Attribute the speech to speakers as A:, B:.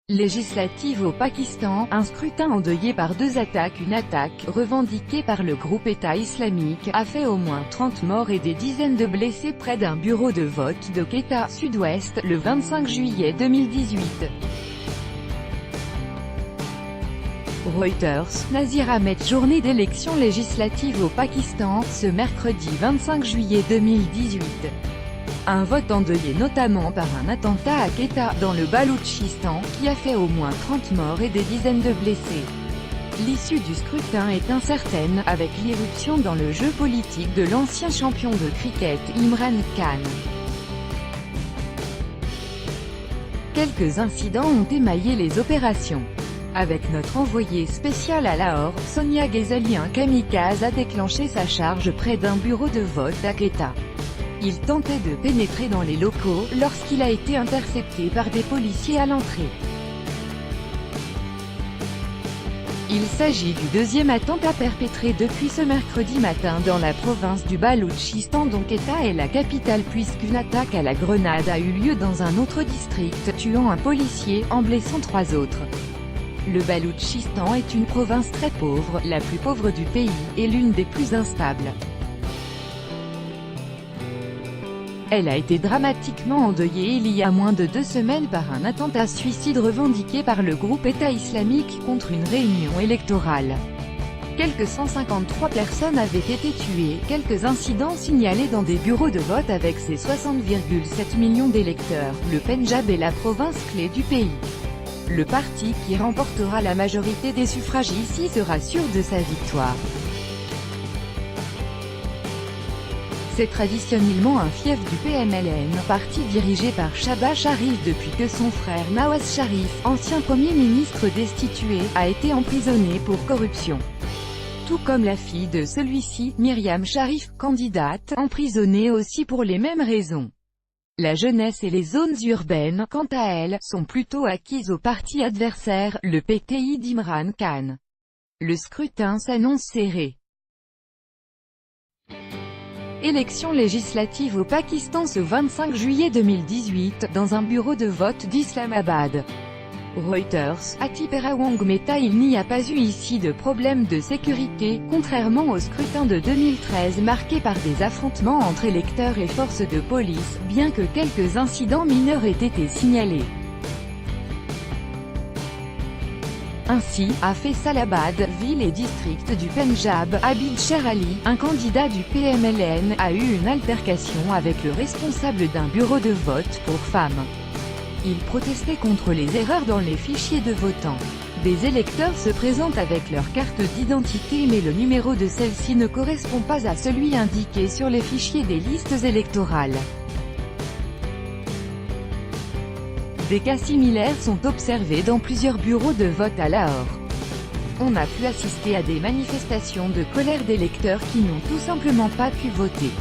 A: Législative au Pakistan, un scrutin endeuillé par deux attaques. Une attaque, revendiquée par le groupe État islamique, a fait au moins 30 morts et des dizaines de blessés près d'un bureau de vote de Quetta, sud-ouest, le 25 juillet 2018. Reuters, Nazir Ahmed. Journée d'élection législative au Pakistan, ce mercredi 25 juillet 2018. Un vote endeuillé notamment par un attentat à Quetta, dans le Baloutchistan, qui a fait au moins 30 morts et des dizaines de blessés. L'issue du scrutin est incertaine, avec l'irruption dans le jeu politique de l'ancien champion de cricket Imran Khan. Quelques incidents ont émaillé les opérations. Avec notre envoyé spécial à Lahore, Sonia Ghazali, un kamikaze a déclenché sa charge près d'un bureau de vote à Quetta. Il tentait de pénétrer dans les locaux, lorsqu'il a été intercepté par des policiers à l'entrée. Il s'agit du deuxième attentat perpétré depuis ce mercredi matin dans la province du Baloutchistan, dont Quetta est la capitale, puisqu'une attaque à la grenade a eu lieu dans un autre district, tuant un policier, en blessant 3 autres. Le Baloutchistan est une province très pauvre, la plus pauvre du pays, et l'une des plus instables. Elle a été dramatiquement endeuillée il y a moins de 2 semaines par un attentat suicide revendiqué par le groupe État islamique contre une réunion électorale. Quelques 153 personnes avaient été tuées, quelques incidents signalés dans des bureaux de vote avec ses 60,7 millions d'électeurs. Le Pendjab est la province clé du pays. Le parti qui remportera la majorité des suffrages ici sera sûr de sa victoire. C'est traditionnellement un fief du PMLN, parti dirigé par Shahbaz Sharif depuis que son frère Nawaz Sharif, ancien Premier ministre destitué, a été emprisonné pour corruption. Tout comme la fille de celui-ci, Myriam Sharif, candidate, emprisonnée aussi pour les mêmes raisons. La jeunesse et les zones urbaines, quant à elles, sont plutôt acquises au parti adversaire, le PTI d'Imran Khan. Le scrutin s'annonce serré. Élection législative au Pakistan ce 25 juillet 2018, dans un bureau de vote d'Islamabad. Reuters, Ati Perawang Mehta. Il n'y a pas eu ici de problème de sécurité, contrairement au scrutin de 2013 marqué par des affrontements entre électeurs et forces de police, bien que quelques incidents mineurs aient été signalés. Ainsi, à Faisalabad, ville et district du Pendjab, Abid Sher Ali, un candidat du PMLN, a eu une altercation avec le responsable d'un bureau de vote pour femmes. Il protestait contre les erreurs dans les fichiers de votants. Des électeurs se présentent avec leur carte d'identité mais le numéro de celle-ci ne correspond pas à celui indiqué sur les fichiers des listes électorales. Des cas similaires sont observés dans plusieurs bureaux de vote à Lahore. On a pu assister à des manifestations de colère d'électeurs qui n'ont tout simplement pas pu voter.